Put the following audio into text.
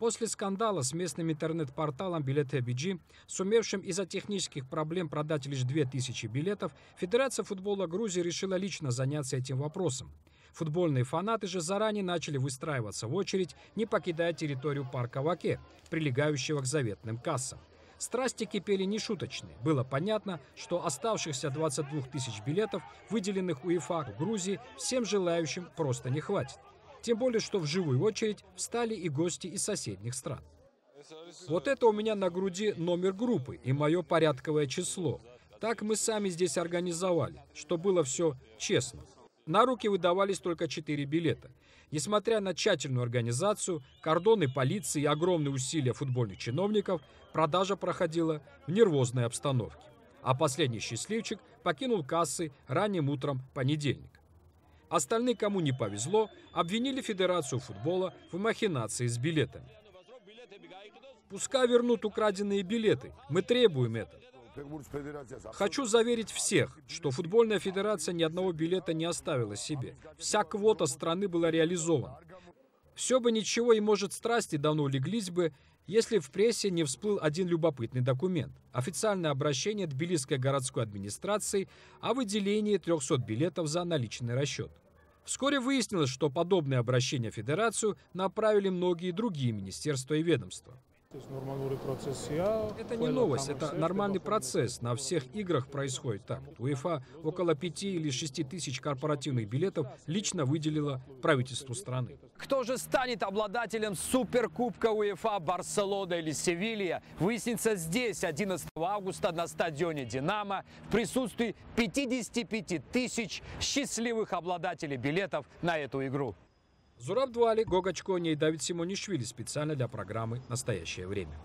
После скандала с местным интернет-порталом Билет.BG, сумевшим из-за технических проблем продать лишь 2000 билетов, Федерация футбола Грузии решила лично заняться этим вопросом. Футбольные фанаты же заранее начали выстраиваться в очередь, не покидая территорию парка Ваке, прилегающего к заветным кассам. Страсти кипели нешуточные. Было понятно, что оставшихся 22 тысяч билетов, выделенных УЕФА в Грузии, всем желающим просто не хватит. Тем более, что в живую очередь встали и гости из соседних стран. Вот это у меня на груди номер группы и мое порядковое число. Так мы сами здесь организовали, что было все честно. На руки выдавались только 4 билета. Несмотря на тщательную организацию, кордоны полиции и огромные усилия футбольных чиновников, продажа проходила в нервозной обстановке. А последний счастливчик покинул кассы ранним утром понедельника. Остальные, кому не повезло, обвинили Федерацию футбола в махинации с билетами. Пускай вернут украденные билеты, мы требуем это. Хочу заверить всех, что футбольная федерация ни одного билета не оставила себе. Вся квота страны была реализована. Все бы ничего, и, может, страсти давно улеглись бы, если в прессе не всплыл один любопытный документ. Официальное обращение Тбилисской городской администрации о выделении 300 билетов за наличный расчет. Вскоре выяснилось, что подобное обращение в Федерацию направили многие другие министерства и ведомства. Это не новость, это нормальный процесс. На всех играх происходит так. УЕФА около 5 или 6 тысяч корпоративных билетов лично выделила правительству страны. Кто же станет обладателем суперкубка УЕФА, Барселона или Севилья, выяснится здесь 11 августа на стадионе «Динамо» в присутствии 55 тысяч счастливых обладателей билетов на эту игру. Зураб Двали, Гога Чкони и Давид Симонишвили специально для программы «Настоящее время».